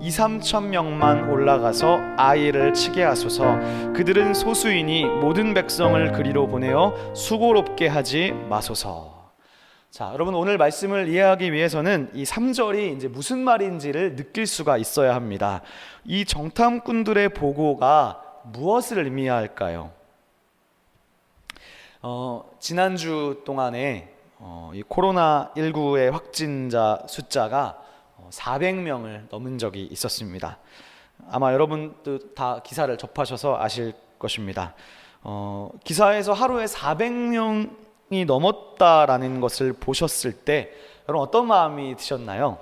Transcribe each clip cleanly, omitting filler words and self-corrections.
2, 3천 명만 올라가서 아이를 치게 하소서. 그들은 소수이니 모든 백성을 그리로 보내어 수고롭게 하지 마소서. 자, 여러분, 오늘 말씀을 이해하기 위해서는 이 3절이 이제 무슨 말인지를 느낄 수가 있어야 합니다. 이 정탐꾼들의 보고가 무엇을 의미할까요? 지난주 동안에 이 코로나19의 확진자 숫자가 400명을 넘은 적이 있었습니다. 아마 여러분도 다 기사를 접하셔서 아실 것입니다. 기사에서 하루에 400명이 넘었다라는 것을 보셨을 때 여러분 어떤 마음이 드셨나요?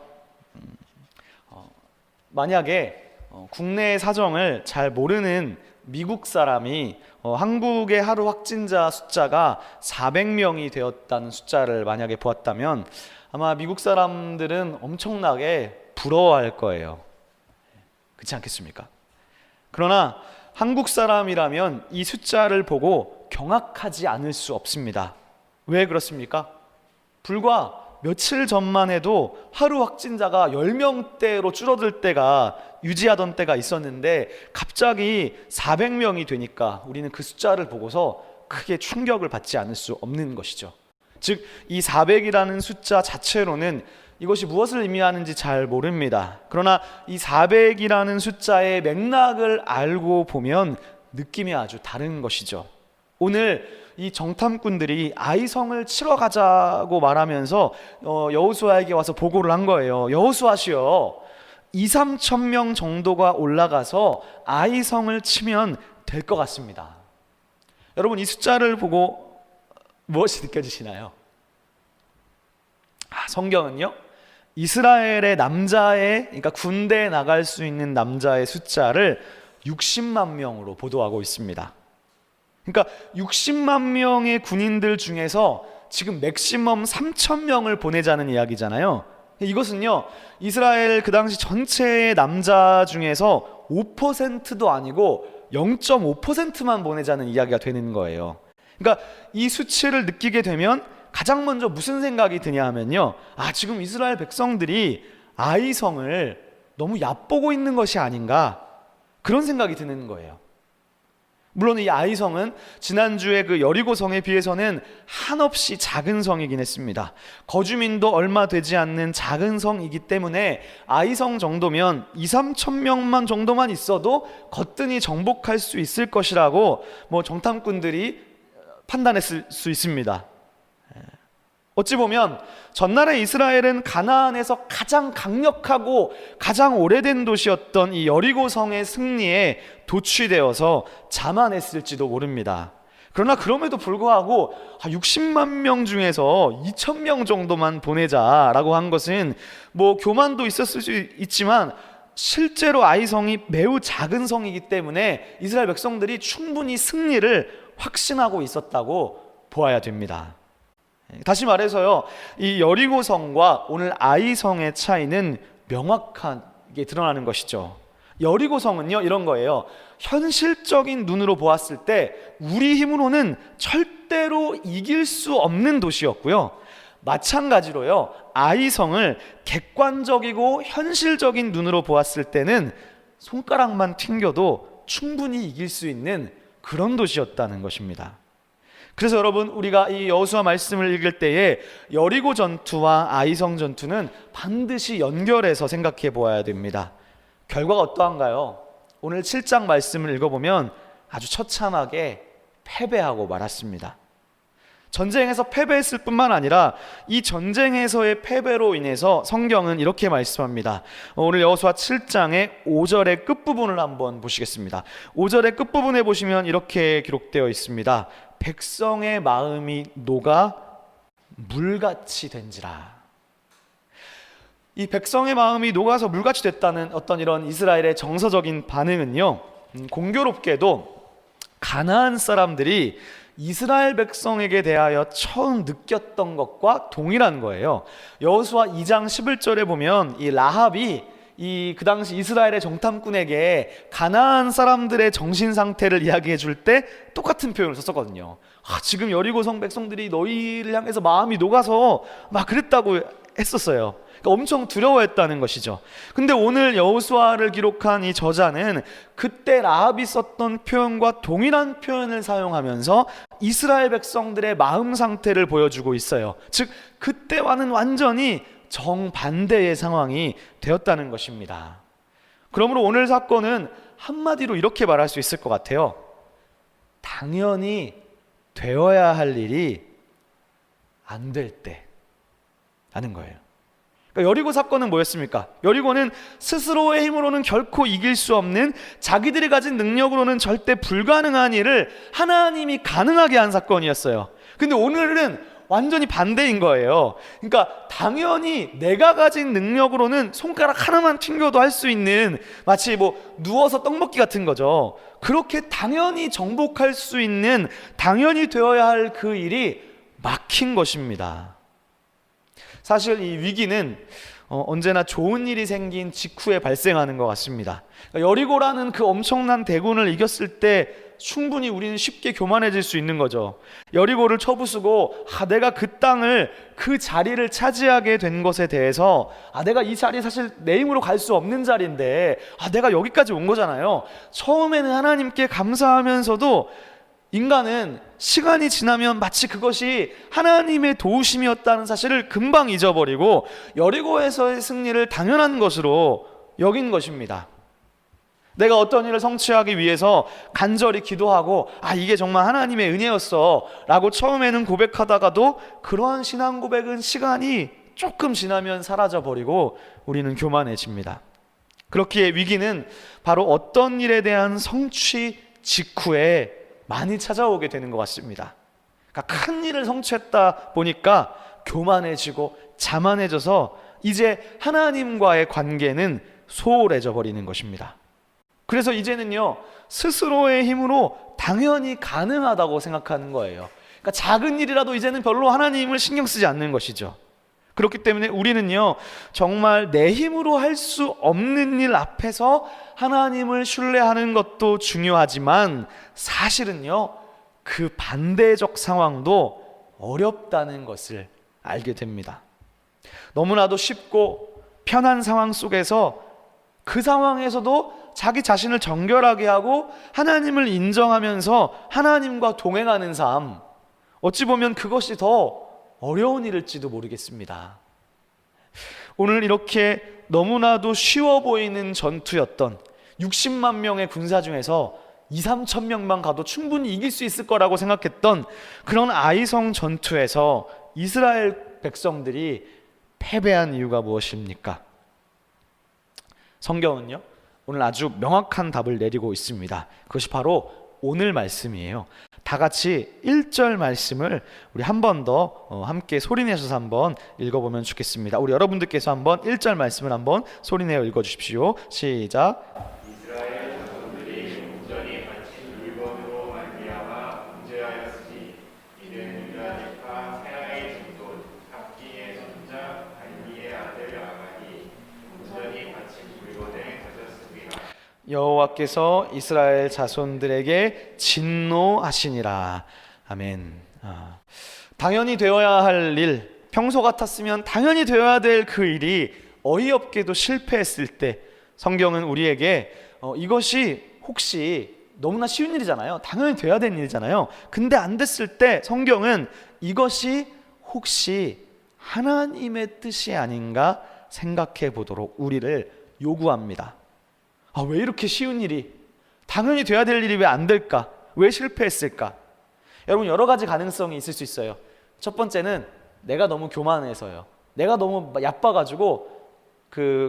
만약에 국내 사정을 잘 모르는 미국 사람이 한국의 하루 확진자 숫자가 400명이 되었다는 숫자를 만약에 보았다면 아마 미국 사람들은 엄청나게 부러워할 거예요. 그렇지 않겠습니까? 그러나 한국 사람이라면 이 숫자를 보고 경악하지 않을 수 없습니다. 왜 그렇습니까? 불과 며칠 전만 해도 하루 확진자가 10명대로 줄어들 때가 유지하던 때가 있었는데 갑자기 400명이 되니까 우리는 그 숫자를 보고서 크게 충격을 받지 않을 수 없는 것이죠. 즉, 이 400이라는 숫자 자체로는 이것이 무엇을 의미하는지 잘 모릅니다. 그러나 이 400이라는 숫자의 맥락을 알고 보면 느낌이 아주 다른 것이죠. 오늘 이 정탐꾼들이 아이성을 치러 가자고 말하면서 여호수아에게 와서 보고를 한 거예요. 여호수아시여, 2, 3천 명 정도가 올라가서 아이성을 치면 될 것 같습니다. 여러분, 이 숫자를 보고 무엇이 느껴지시나요? 성경은요, 이스라엘의 남자의, 그러니까 군대에 나갈 수 있는 남자의 숫자를 60만 명으로 보도하고 있습니다. 그러니까 60만 명의 군인들 중에서 지금 맥시멈 3천 명을 보내자는 이야기잖아요. 이것은요, 이스라엘 그 당시 전체의 남자 중에서 5%도 아니고 0.5%만 보내자는 이야기가 되는 거예요. 그러니까 이 수치를 느끼게 되면 가장 먼저 무슨 생각이 드냐 하면요, 지금 이스라엘 백성들이 아이성을 너무 얕보고 있는 것이 아닌가, 그런 생각이 드는 거예요. 물론 이 아이성은 지난주에 그 여리고성에 비해서는 한없이 작은 성이긴 했습니다. 거주민도 얼마 되지 않는 작은 성이기 때문에 아이성 정도면 2, 3천 명만 정도만 있어도 거뜬히 정복할 수 있을 것이라고 정탐꾼들이 판단했을 수 있습니다. 어찌 보면 전날에 이스라엘은 가나안에서 가장 강력하고 가장 오래된 도시였던 이 여리고성의 승리에 도취되어서 자만했을지도 모릅니다. 그러나 그럼에도 불구하고 60만 명 중에서 2천 명 정도만 보내자라고 한 것은 교만도 있었을 수 있지만 실제로 아이성이 매우 작은 성이기 때문에 이스라엘 백성들이 충분히 승리를 확신하고 있었다고 보아야 됩니다. 다시 말해서요, 이 여리고성과 오늘 아이성의 차이는 명확하게 드러나는 것이죠. 여리고성은요, 이런 거예요. 현실적인 눈으로 보았을 때 우리 힘으로는 절대로 이길 수 없는 도시였고요, 마찬가지로요, 아이성을 객관적이고 현실적인 눈으로 보았을 때는 손가락만 튕겨도 충분히 이길 수 있는 그런 도시였다는 것입니다. 그래서 여러분, 우리가 이 여호수아 말씀을 읽을 때에 여리고 전투와 아이성 전투는 반드시 연결해서 생각해 보아야 됩니다. 결과가 어떠한가요? 오늘 7장 말씀을 읽어보면 아주 처참하게 패배하고 말았습니다. 전쟁에서 패배했을 뿐만 아니라 이 전쟁에서의 패배로 인해서 성경은 이렇게 말씀합니다. 오늘 여호수아 7장의 5절의 끝부분을 한번 보시겠습니다. 5절의 끝부분에 보시면 이렇게 기록되어 있습니다. 백성의 마음이 녹아 물같이 된지라. 이 백성의 마음이 녹아서 물같이 됐다는 어떤 이런 이스라엘의 정서적인 반응은요, 공교롭게도 가나안 사람들이 이스라엘 백성에게 대하여 처음 느꼈던 것과 동일한 거예요. 여호수아 2장 11절에 보면 이 라합이 그 당시 이스라엘의 정탐꾼에게 가나안 사람들의 정신 상태를 이야기해 줄 때 똑같은 표현을 썼었거든요. 지금 여리고성 백성들이 너희를 향해서 마음이 녹아서 막 그랬다고 했었어요. 그러니까 엄청 두려워했다는 것이죠. 근데 오늘 여호수아를 기록한 이 저자는 그때 라합이 썼던 표현과 동일한 표현을 사용하면서 이스라엘 백성들의 마음 상태를 보여주고 있어요. 즉 그때와는 완전히 정반대의 상황이 되었다는 것입니다. 그러므로 오늘 사건은 한마디로 이렇게 말할 수 있을 것 같아요. 당연히 되어야 할 일이 안 될 때라는 거예요. 그러니까 여리고 사건은 뭐였습니까? 여리고는 스스로의 힘으로는 결코 이길 수 없는, 자기들이 가진 능력으로는 절대 불가능한 일을 하나님이 가능하게 한 사건이었어요. 근데 오늘은 완전히 반대인 거예요. 그러니까 당연히 내가 가진 능력으로는 손가락 하나만 튕겨도 할 수 있는, 마치 누워서 떡 먹기 같은 거죠. 그렇게 당연히 정복할 수 있는, 당연히 되어야 할 그 일이 막힌 것입니다. 사실 이 위기는 언제나 좋은 일이 생긴 직후에 발생하는 것 같습니다. 그러니까 여리고라는 그 엄청난 대군을 이겼을 때 충분히 우리는 쉽게 교만해질 수 있는 거죠. 여리고를 쳐부수고 내가 그 땅을, 그 자리를 차지하게 된 것에 대해서 내가 이 자리 사실 내 힘으로 갈 수 없는 자리인데 내가 여기까지 온 거잖아요. 처음에는 하나님께 감사하면서도 인간은 시간이 지나면 마치 그것이 하나님의 도우심이었다는 사실을 금방 잊어버리고 여리고에서의 승리를 당연한 것으로 여긴 것입니다. 내가 어떤 일을 성취하기 위해서 간절히 기도하고 이게 정말 하나님의 은혜였어 라고 처음에는 고백하다가도 그러한 신앙 고백은 시간이 조금 지나면 사라져버리고 우리는 교만해집니다. 그렇기에 위기는 바로 어떤 일에 대한 성취 직후에 많이 찾아오게 되는 것 같습니다. 그러니까 큰 일을 성취했다 보니까 교만해지고 자만해져서 이제 하나님과의 관계는 소홀해져 버리는 것입니다. 그래서 이제는요, 스스로의 힘으로 당연히 가능하다고 생각하는 거예요. 그러니까 작은 일이라도 이제는 별로 하나님을 신경 쓰지 않는 것이죠. 그렇기 때문에 우리는요, 정말 내 힘으로 할 수 없는 일 앞에서 하나님을 신뢰하는 것도 중요하지만 사실은요, 그 반대적 상황도 어렵다는 것을 알게 됩니다. 너무나도 쉽고 편한 상황 속에서 그 상황에서도 자기 자신을 정결하게 하고 하나님을 인정하면서 하나님과 동행하는 삶, 어찌 보면 그것이 더 어려운 일일지도 모르겠습니다. 오늘 이렇게 너무나도 쉬워 보이는 전투였던 60만 명의 군사 중에서 2-3천 명만 가도 충분히 이길 수 있을 거라고 생각했던 그런 아이성 전투에서 이스라엘 백성들이 패배한 이유가 무엇입니까? 성경은요, 오늘 아주 명확한 답을 내리고 있습니다. 그것이 바로 오늘 말씀이에요. 다 같이 1절 말씀을 우리 한 번 더 함께 소리내셔서 한번 읽어보면 좋겠습니다. 우리 여러분들께서 한번 1절 말씀을 한번 소리내어 읽어주십시오. 시작. 이스라엘 자손들이 온전히 바친 물건으로 말미암아 문제하였으니 이는 유다지파 세라의 증손 합기의 손자 발니의 아들 아간이 온전히 바친 물건에 가졌습니다. 여호와께서 이스라엘 자손들에게 진노하시니라. 아멘. 당연히 되어야 할 일, 평소 같았으면 당연히 되어야 될 그 일이 어이없게도 실패했을 때 성경은 우리에게 이것이 혹시 너무나 쉬운 일이잖아요. 당연히 돼야 되는 일이잖아요. 근데 안 됐을 때 성경은 이것이 혹시 하나님의 뜻이 아닌가 생각해 보도록 우리를 요구합니다. 왜 이렇게 쉬운 일이, 당연히 돼야 될 일이 왜 안 될까? 왜 실패했을까? 여러분, 여러 가지 가능성이 있을 수 있어요. 첫 번째는 내가 너무 교만해서요. 내가 너무 얕봐가지고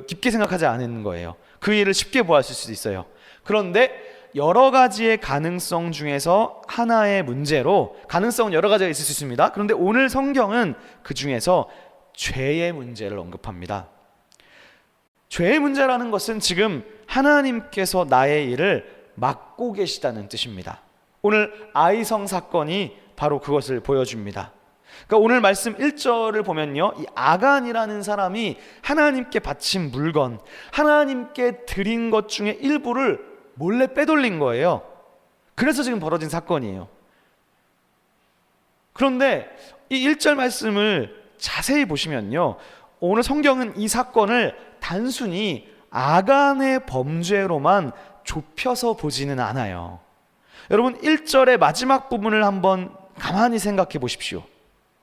깊게 생각하지 않은 거예요. 그 일을 쉽게 보았을 수도 있어요. 그런데 여러 가지의 가능성 중에서 하나의 문제로, 가능성은 여러 가지가 있을 수 있습니다. 그런데 오늘 성경은 그 중에서 죄의 문제를 언급합니다. 죄의 문제라는 것은 지금 하나님께서 나의 일을 막고 계시다는 뜻입니다. 오늘 아이성 사건이 바로 그것을 보여줍니다. 그러니까 오늘 말씀 1절을 보면요, 이 아간이라는 사람이 하나님께 바친 물건, 하나님께 드린 것 중에 일부를 몰래 빼돌린 거예요. 그래서 지금 벌어진 사건이에요. 그런데 이 1절 말씀을 자세히 보시면요, 오늘 성경은 이 사건을 단순히 아간의 범죄로만 좁혀서 보지는 않아요. 여러분 1절의 마지막 부분을 한번 가만히 생각해 보십시오.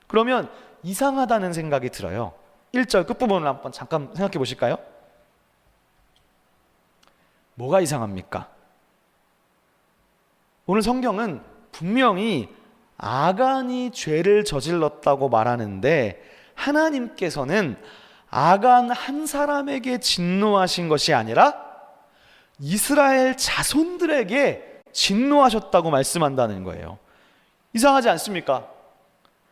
그러면 이상하다는 생각이 들어요. 1절 끝부분을 한번 잠깐 생각해 보실까요? 뭐가 이상합니까? 오늘 성경은 분명히 아간이 죄를 저질렀다고 말하는데 하나님께서는 아간 한 사람에게 진노하신 것이 아니라 이스라엘 자손들에게 진노하셨다고 말씀한다는 거예요. 이상하지 않습니까?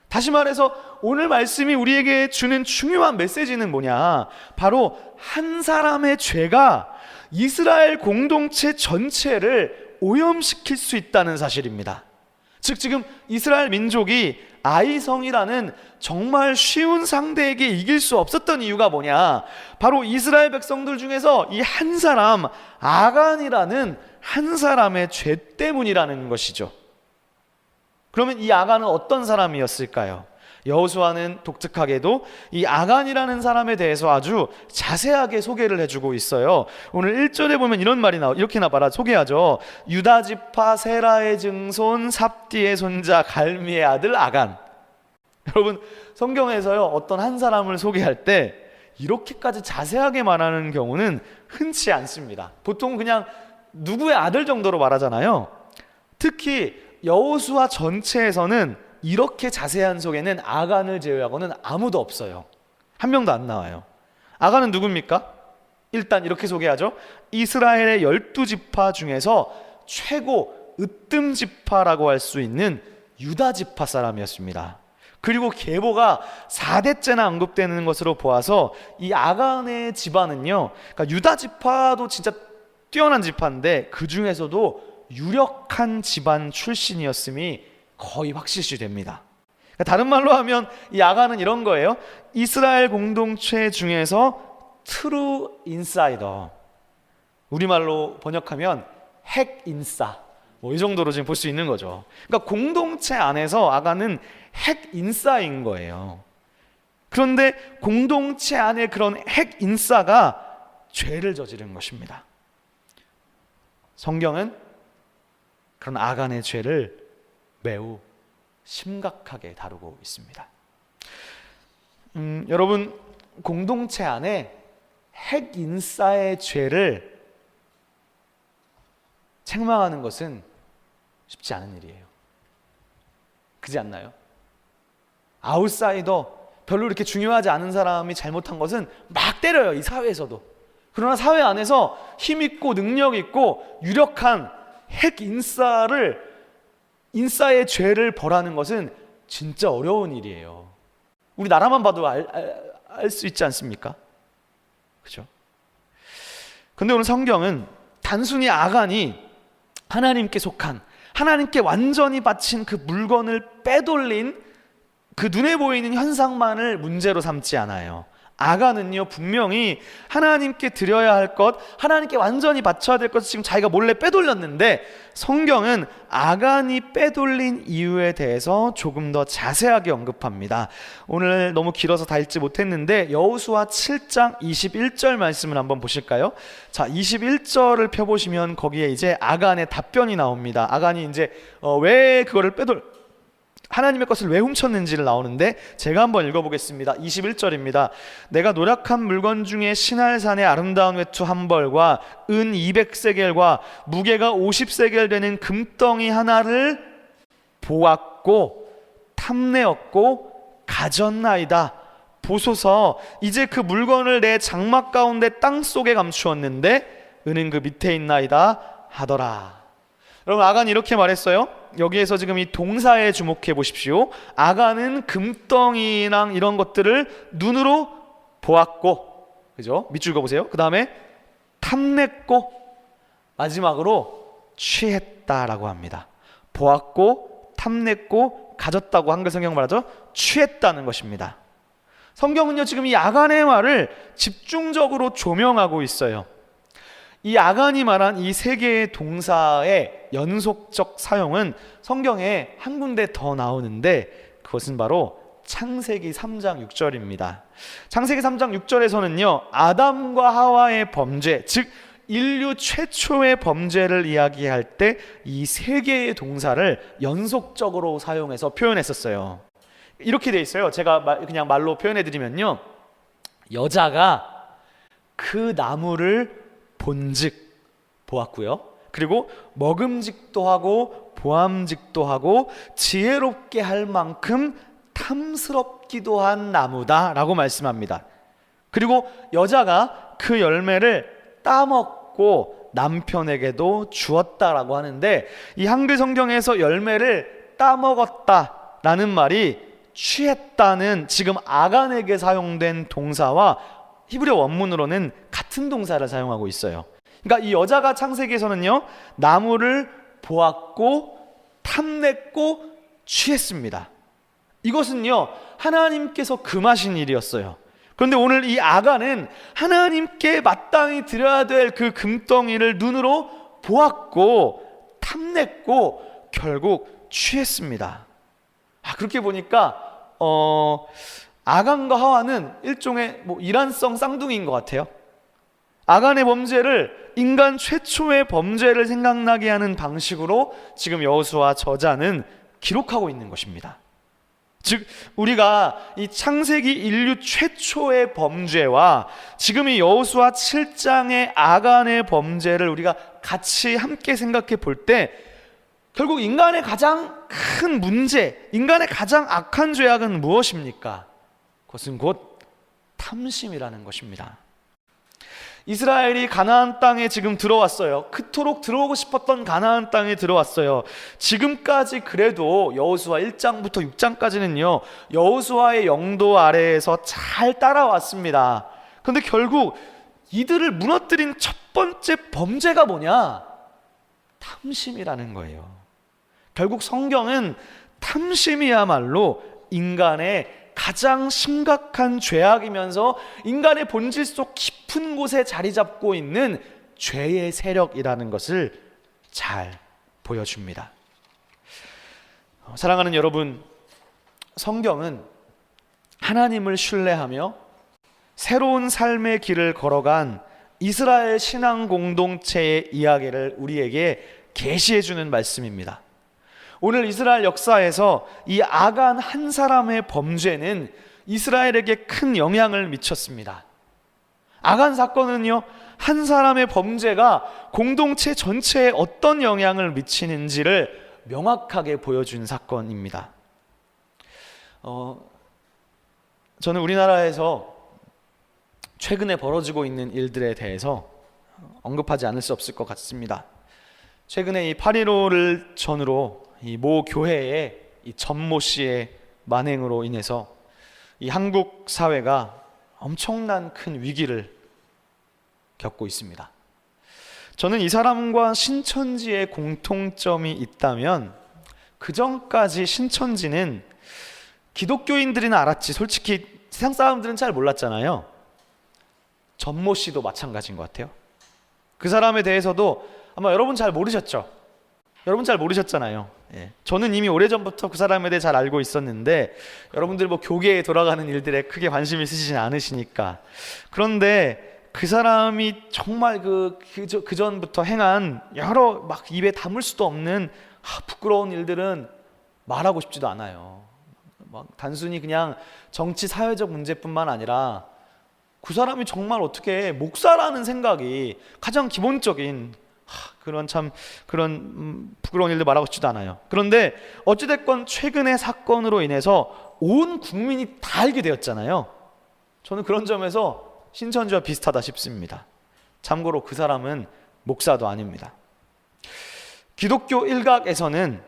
다시 말해서 오늘 말씀이 우리에게 주는 중요한 메시지는 뭐냐? 바로 한 사람의 죄가 이스라엘 공동체 전체를 오염시킬 수 있다는 사실입니다. 즉 지금 이스라엘 민족이 아이성이라는 정말 쉬운 상대에게 이길 수 없었던 이유가 뭐냐? 바로 이스라엘 백성들 중에서 이 한 사람 아간이라는 한 사람의 죄 때문이라는 것이죠. 그러면 이 아간은 어떤 사람이었을까요? 여호수아는 독특하게도 이 아간이라는 사람에 대해서 아주 자세하게 소개를 해주고 있어요. 오늘 1절에 보면 이런 말이 이렇게 소개하죠. 유다 지파 세라의 증손 삽디의 손자 갈미의 아들 아간. 여러분 성경에서요 어떤 한 사람을 소개할 때 이렇게까지 자세하게 말하는 경우는 흔치 않습니다. 보통 그냥 누구의 아들 정도로 말하잖아요. 특히 여호수아 전체에서는 이렇게 자세한 소개는 아간을 제외하고는 아무도 없어요. 한 명도 안 나와요. 아간은 누굽니까? 일단 이렇게 소개하죠. 이스라엘의 12지파 중에서 최고 으뜸지파라고 할 수 있는 유다지파 사람이었습니다. 그리고 계보가 4대째나 언급되는 것으로 보아서 이 아간의 집안은요, 그러니까 유다지파도 진짜 뛰어난 지파인데 그 중에서도 유력한 집안 출신이었음이 거의 확실시 됩니다. 그러니까 다른 말로 하면 이 아간은 이런 거예요. 이스라엘 공동체 중에서 트루 인사이더, 우리말로 번역하면 핵 인싸, 이 정도로 지금 볼 수 있는 거죠. 그러니까 공동체 안에서 아간은 핵 인싸인 거예요. 그런데 공동체 안에 그런 핵 인싸가 죄를 저지른 것입니다. 성경은 그런 아간의 죄를 매우 심각하게 다루고 있습니다. 여러분 공동체 안에 핵 인싸의 죄를 책망하는 것은 쉽지 않은 일이에요. 그렇지 않나요? 아웃사이더, 별로 이렇게 중요하지 않은 사람이 잘못한 것은 막 때려요, 이 사회에서도. 그러나 사회 안에서 힘있고 능력있고 유력한 핵 인싸의 죄를 벌하는 것은 진짜 어려운 일이에요. 우리 나라만 봐도 알 수 있지 않습니까? 그렇죠? 근데 오늘 성경은 단순히 아간이 하나님께 속한, 하나님께 완전히 바친 그 물건을 빼돌린 그 눈에 보이는 현상만을 문제로 삼지 않아요. 아간은요 분명히 하나님께 드려야 할 것, 하나님께 완전히 바쳐야 될 것을 지금 자기가 몰래 빼돌렸는데 성경은 아간이 빼돌린 이유에 대해서 조금 더 자세하게 언급합니다. 오늘 너무 길어서 다 읽지 못했는데 여호수아 7장 21절 말씀을 한번 보실까요? 자, 21절을 펴보시면 거기에 이제 아간의 답변이 나옵니다. 아간이 이제 왜 그거를 하나님의 것을 왜 훔쳤는지를 나오는데 제가 한번 읽어보겠습니다. 21절입니다. 내가 노력한 물건 중에 신할산의 아름다운 외투 한 벌과 은 200세겔과 무게가 50세겔 되는 금덩이 하나를 보았고 탐내었고 가졌나이다. 보소서, 이제 그 물건을 내 장막 가운데 땅속에 감추었는데 은은 그 밑에 있나이다 하더라. 여러분 아간이 이렇게 말했어요. 여기에서 지금 이 동사에 주목해 보십시오. 아간은 금덩이랑 이런 것들을 눈으로 보았고, 그죠? 밑줄 그어보세요. 그 다음에 탐냈고, 마지막으로 취했다라고 합니다. 보았고, 탐냈고, 가졌다고 한글 성경 말하죠. 취했다는 것입니다. 성경은요 지금 이 아간의 말을 집중적으로 조명하고 있어요. 이 아간이 말한 이 세 개의 동사의 연속적 사용은 성경에 한 군데 더 나오는데 그것은 바로 창세기 3장 6절입니다. 창세기 3장 6절에서는요, 아담과 하와의 범죄, 즉 인류 최초의 범죄를 이야기할 때 이 세 개의 동사를 연속적으로 사용해서 표현했었어요. 이렇게 돼 있어요. 제가 그냥 말로 표현해 드리면요, 여자가 그 나무를 본즉 보았고요, 그리고 먹음직도 하고 보암직도 하고 지혜롭게 할 만큼 탐스럽기도 한 나무다라고 말씀합니다. 그리고 여자가 그 열매를 따먹고 남편에게도 주었다라고 하는데, 이 한글 성경에서 열매를 따먹었다라는 말이 취했다는 지금 아간에게 사용된 동사와 히브리어 원문으로는 같은 동사를 사용하고 있어요. 그러니까 이 여자가 창세기에서는요, 나무를 보았고 탐냈고 취했습니다. 이것은요, 하나님께서 금하신 일이었어요. 그런데 오늘 이 아간은 하나님께 마땅히 드려야 될 그 금덩이를 눈으로 보았고 탐냈고 결국 취했습니다. 그렇게 보니까 아간과 하와는 일종의 이란성 쌍둥이인 것 같아요. 아간의 범죄를 인간 최초의 범죄를 생각나게 하는 방식으로 지금 여호수아 저자는 기록하고 있는 것입니다. 즉 우리가 이 창세기 인류 최초의 범죄와 지금 이 여호수아 7장의 아간의 범죄를 우리가 같이 함께 생각해 볼 때, 결국 인간의 가장 큰 문제, 인간의 가장 악한 죄악은 무엇입니까? 그것은 곧 탐심이라는 것입니다. 이스라엘이 가나안 땅에 지금 들어왔어요. 그토록 들어오고 싶었던 가나안 땅에 들어왔어요. 지금까지 그래도 여호수아 1장부터 6장까지는요, 여호수아의 영도 아래에서 잘 따라왔습니다. 그런데 결국 이들을 무너뜨린 첫 번째 범죄가 뭐냐? 탐심이라는 거예요. 결국 성경은 탐심이야말로 인간의 가장 심각한 죄악이면서 인간의 본질 속 깊은 곳에 자리 잡고 있는 죄의 세력이라는 것을 잘 보여줍니다. 사랑하는 여러분, 성경은 하나님을 신뢰하며 새로운 삶의 길을 걸어간 이스라엘 신앙 공동체의 이야기를 우리에게 계시해 주는 말씀입니다. 오늘 이스라엘 역사에서 이 아간 한 사람의 범죄는 이스라엘에게 큰 영향을 미쳤습니다. 아간 사건은요, 한 사람의 범죄가 공동체 전체에 어떤 영향을 미치는지를 명확하게 보여준 사건입니다. 저는 우리나라에서 최근에 벌어지고 있는 일들에 대해서 언급하지 않을 수 없을 것 같습니다. 최근에 이 8.15를 전후로 이 모 교회의 이 전모 씨의 만행으로 인해서 이 한국 사회가 엄청난 큰 위기를 겪고 있습니다. 저는 이 사람과 신천지의 공통점이 있다면, 그 전까지 신천지는 기독교인들이나 알았지 솔직히 세상 사람들은 잘 몰랐잖아요. 전모 씨도 마찬가지인 것 같아요. 그 사람에 대해서도 아마 여러분 잘 모르셨죠? 여러분 잘 모르셨잖아요. 저는 이미 오래전부터 그 사람에 대해 잘 알고 있었는데, 여러분들 교계에 돌아가는 일들에 크게 관심 있으시진 않으시니까. 그런데 그 사람이 정말 그 전부터 행한 여러 막 입에 담을 수도 없는 부끄러운 일들은 말하고 싶지도 않아요. 막 단순히 그냥 정치 사회적 문제뿐만 아니라 그 사람이 정말 어떻게 목사라는 생각이 가장 기본적인 그런 부끄러운 일들 말하고 싶지도 않아요. 그런데 어찌됐건 최근의 사건으로 인해서 온 국민이 다 알게 되었잖아요. 저는 그런 점에서 신천지와 비슷하다 싶습니다. 참고로 그 사람은 목사도 아닙니다. 기독교 일각에서는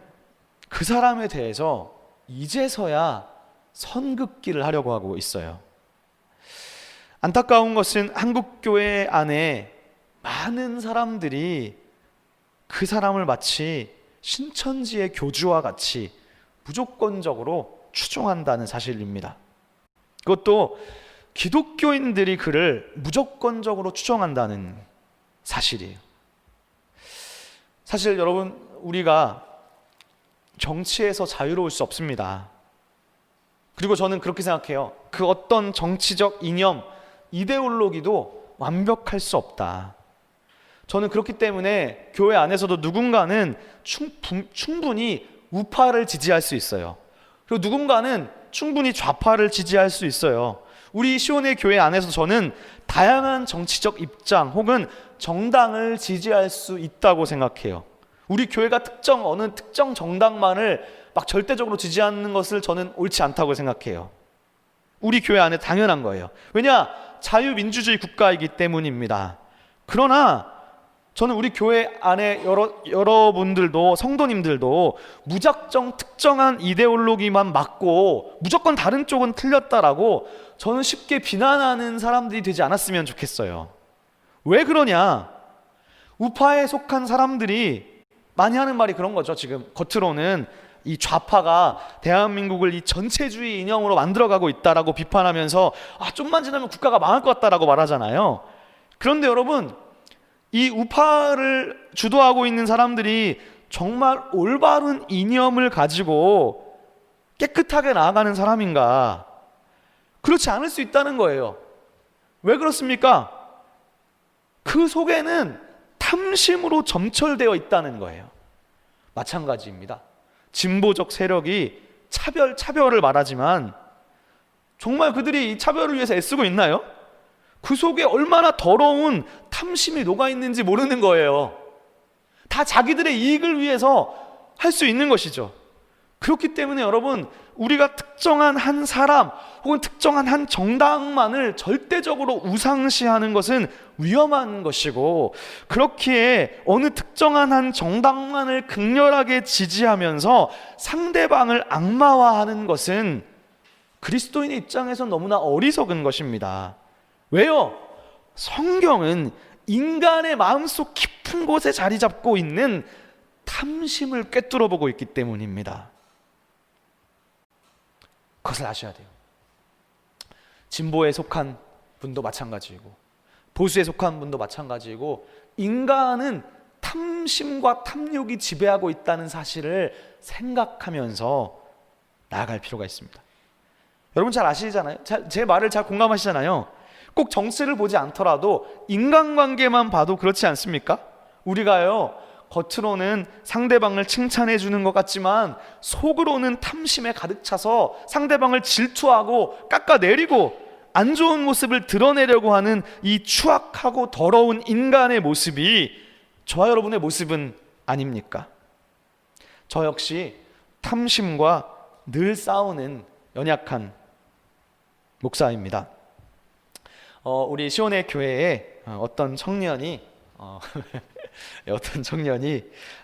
그 사람에 대해서 이제서야 선긋기를 하려고 하고 있어요. 안타까운 것은 한국 교회 안에 많은 사람들이 그 사람을 마치 신천지의 교주와 같이 무조건적으로 추종한다는 사실입니다. 그것도 기독교인들이 그를 무조건적으로 추종한다는 사실이에요. 사실 여러분, 우리가 정치에서 자유로울 수 없습니다. 그리고 저는 그렇게 생각해요. 그 어떤 정치적 이념, 이데올로기도 완벽할 수 없다. 저는 그렇기 때문에 교회 안에서도 누군가는 충분히 우파를 지지할 수 있어요. 그리고 누군가는 충분히 좌파를 지지할 수 있어요. 우리 시온의 교회 안에서 저는 다양한 정치적 입장 혹은 정당을 지지할 수 있다고 생각해요. 우리 교회가 어느 특정 정당만을 막 절대적으로 지지하는 것을 저는 옳지 않다고 생각해요. 우리 교회 안에 당연한 거예요. 왜냐? 자유민주주의 국가이기 때문입니다. 그러나 저는 우리 교회 안에 여러분들도, 성도님들도 무작정 특정한 이데올로기만 맞고 무조건 다른 쪽은 틀렸다라고 저는 쉽게 비난하는 사람들이 되지 않았으면 좋겠어요. 왜 그러냐? 우파에 속한 사람들이 많이 하는 말이 그런 거죠. 지금 겉으로는 이 좌파가 대한민국을 이 전체주의 이념으로 만들어가고 있다라고 비판하면서 좀만 지나면 국가가 망할 것 같다라고 말하잖아요. 그런데 여러분, 이 우파를 주도하고 있는 사람들이 정말 올바른 이념을 가지고 깨끗하게 나아가는 사람인가? 그렇지 않을 수 있다는 거예요. 왜 그렇습니까? 그 속에는 탐심으로 점철되어 있다는 거예요. 마찬가지입니다. 진보적 세력이 차별을 말하지만 정말 그들이 이 차별을 위해서 애쓰고 있나요? 그 속에 얼마나 더러운 탐심이 녹아있는지 모르는 거예요. 다 자기들의 이익을 위해서 할 수 있는 것이죠. 그렇기 때문에 여러분, 우리가 특정한 한 사람 혹은 특정한 한 정당만을 절대적으로 우상시하는 것은 위험한 것이고, 그렇기에 어느 특정한 한 정당만을 극렬하게 지지하면서 상대방을 악마화하는 것은 그리스도인의 입장에서 너무나 어리석은 것입니다. 왜요? 성경은 인간의 마음속 깊은 곳에 자리 잡고 있는 탐심을 꿰뚫어 보고 있기 때문입니다. 그것을 아셔야 돼요. 진보에 속한 분도 마찬가지이고 보수에 속한 분도 마찬가지이고, 인간은 탐심과 탐욕이 지배하고 있다는 사실을 생각하면서 나아갈 필요가 있습니다. 여러분 잘 아시잖아요. 제 말을 잘 공감하시잖아요. 꼭 정치를 보지 않더라도 인간관계만 봐도 그렇지 않습니까? 우리가요, 겉으로는 상대방을 칭찬해 주는 것 같지만 속으로는 탐심에 가득 차서 상대방을 질투하고 깎아내리고 안 좋은 모습을 드러내려고 하는 이 추악하고 더러운 인간의 모습이 저와 여러분의 모습은 아닙니까? 저 역시 탐심과 늘 싸우는 연약한 목사입니다. 우리 시온의 교회에 어떤 청년이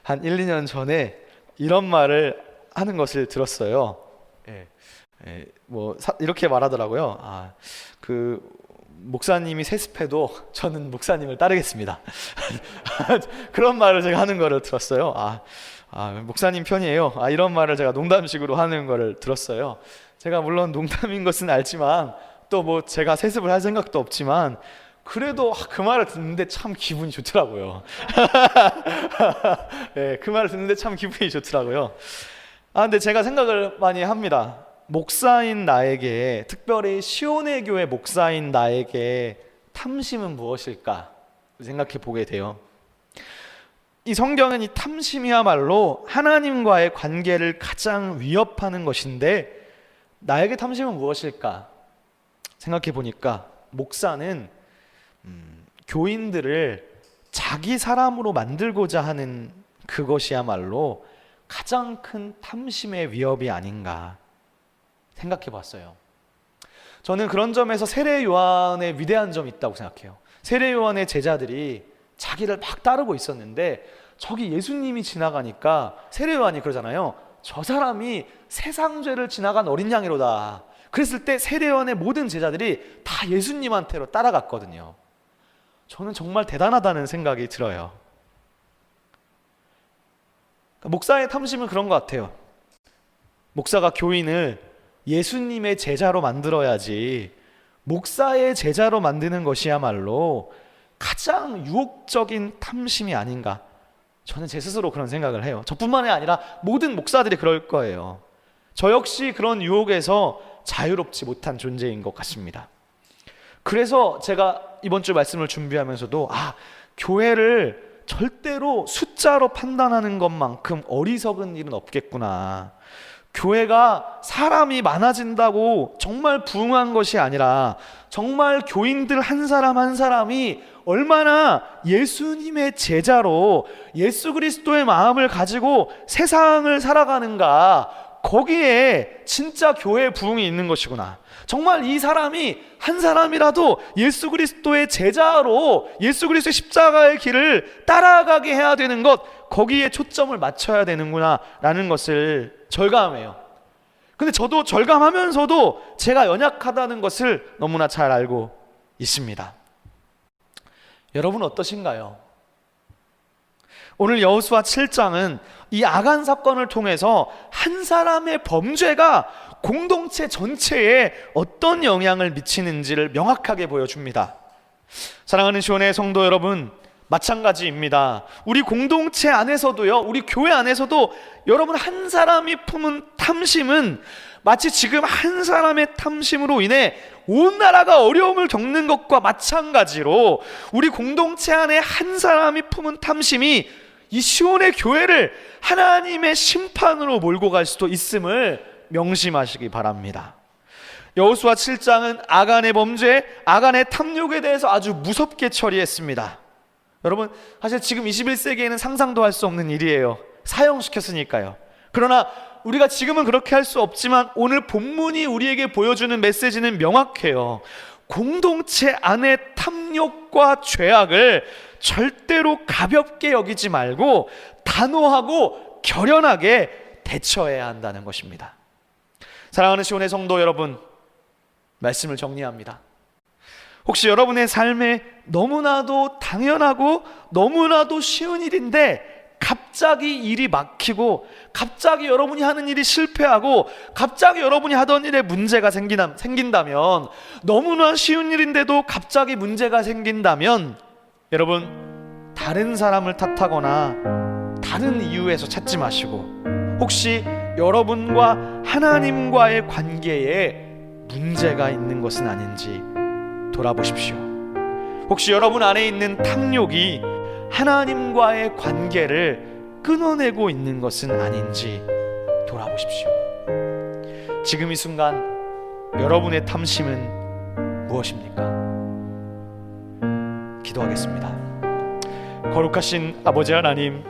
한 1, 2년 전에 이런 말을 하는 것을 들었어요. 이렇게 말하더라고요. 그 목사님이 세습해도 저는 목사님을 따르겠습니다. 그런 말을 제가 하는 거를 들었어요. 목사님 편이에요. 이런 말을 제가 농담식으로 하는 거를 들었어요. 제가 물론 농담인 것은 알지만 또 제가 세습을 할 생각도 없지만 그래도 그 말을 듣는데 참 기분이 좋더라고요. 그 말을 듣는데 참 기분이 좋더라고요. 근데 제가 생각을 많이 합니다. 목사인 나에게, 특별히 시온의 교회 목사인 나에게 탐심은 무엇일까 생각해 보게 돼요. 이 성경은 이 탐심이야말로 하나님과의 관계를 가장 위협하는 것인데, 나에게 탐심은 무엇일까 생각해 보니까 목사는 교인들을 자기 사람으로 만들고자 하는 그것이야말로 가장 큰 탐심의 위협이 아닌가 생각해 봤어요. 저는 그런 점에서 세례 요한의 위대한 점이 있다고 생각해요. 세례 요한의 제자들이 자기를 막 따르고 있었는데 저기 예수님이 지나가니까 세례 요한이 그러잖아요. 저 사람이 세상 죄를 지나간 어린 양이로다. 그랬을 때 세례 요한의 모든 제자들이 다 예수님한테로 따라갔거든요. 저는 정말 대단하다는 생각이 들어요. 목사의 탐심은 그런 것 같아요. 목사가 교인을 예수님의 제자로 만들어야지 목사의 제자로 만드는 것이야말로 가장 유혹적인 탐심이 아닌가. 저는 제 스스로 그런 생각을 해요. 저뿐만이 아니라 모든 목사들이 그럴 거예요. 저 역시 그런 유혹에서 자유롭지 못한 존재인 것 같습니다. 그래서 제가 이번 주 말씀을 준비하면서도 교회를 절대로 숫자로 판단하는 것만큼 어리석은 일은 없겠구나. 교회가 사람이 많아진다고 정말 부흥한 것이 아니라 정말 교인들 한 사람 한 사람이 얼마나 예수님의 제자로 예수 그리스도의 마음을 가지고 세상을 살아가는가, 거기에 진짜 교회의 부흥이 있는 것이구나. 정말 이 사람이 한 사람이라도 예수 그리스도의 제자로 예수 그리스도의 십자가의 길을 따라가게 해야 되는 것, 거기에 초점을 맞춰야 되는구나 라는 것을 절감해요. 근데 저도 절감하면서도 제가 연약하다는 것을 너무나 잘 알고 있습니다. 여러분 어떠신가요? 오늘 여호수아 7장은 이 아간 사건을 통해서 한 사람의 범죄가 공동체 전체에 어떤 영향을 미치는지를 명확하게 보여줍니다. 사랑하는 시온의 성도 여러분, 마찬가지입니다. 우리 공동체 안에서도요, 우리 교회 안에서도 여러분 한 사람이 품은 탐심은 마치 지금 한 사람의 탐심으로 인해 온 나라가 어려움을 겪는 것과 마찬가지로 우리 공동체 안에 한 사람이 품은 탐심이 이 시온의 교회를 하나님의 심판으로 몰고 갈 수도 있음을 명심하시기 바랍니다. 여호수아 7장은 아간의 범죄, 아간의 탐욕에 대해서 아주 무섭게 처리했습니다. 여러분, 사실 지금 21세기에는 상상도 할 수 없는 일이에요. 사형시켰으니까요. 그러나 우리가 지금은 그렇게 할 수 없지만 오늘 본문이 우리에게 보여주는 메시지는 명확해요. 공동체 안의 탐욕과 죄악을 절대로 가볍게 여기지 말고 단호하고 결연하게 대처해야 한다는 것입니다. 사랑하는 시온의 성도 여러분, 말씀을 정리합니다. 혹시 여러분의 삶에 너무나도 당연하고 너무나도 쉬운 일인데 갑자기 일이 막히고 갑자기 여러분이 하는 일이 실패하고 갑자기 여러분이 하던 일에 문제가 생긴다면, 너무나 쉬운 일인데도 갑자기 문제가 생긴다면 여러분, 다른 사람을 탓하거나 다른 이유에서 찾지 마시고 혹시 여러분과 하나님과의 관계에 문제가 있는 것은 아닌지 돌아보십시오. 혹시 여러분 안에 있는 탐욕이 하나님과의 관계를 끊어내고 있는 것은 아닌지 돌아보십시오. 지금 이 순간 여러분의 탐심은 무엇입니까? 기도하겠습니다. 거룩하신 아버지 하나님,